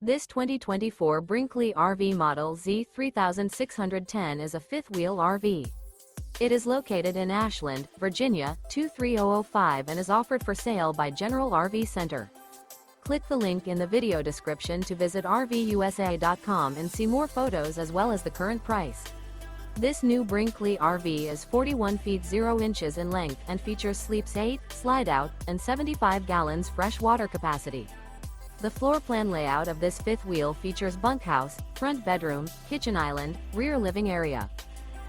This 2024 Brinkley RV Model Z 3610 is a fifth-wheel RV. It is located in Ashland, Virginia, 23005 and is offered for sale by General RV Center. Click the link in the video description to visit RVUSA.com and see more photos as well as the current price. This new Brinkley RV is 41 feet 0 inches in length and features sleeps 8, slide-out, and 75 gallons fresh water capacity. The floor plan layout of this fifth wheel features bunkhouse, front bedroom, kitchen island, rear living area.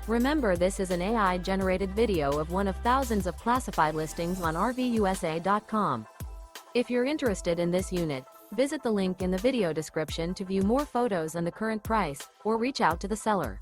Remember, this is an AI-generated video of one of thousands of classified listings on RVUSA.com. If you're interested in this unit, visit the link in the video description to view more photos and the current price, or reach out to the seller.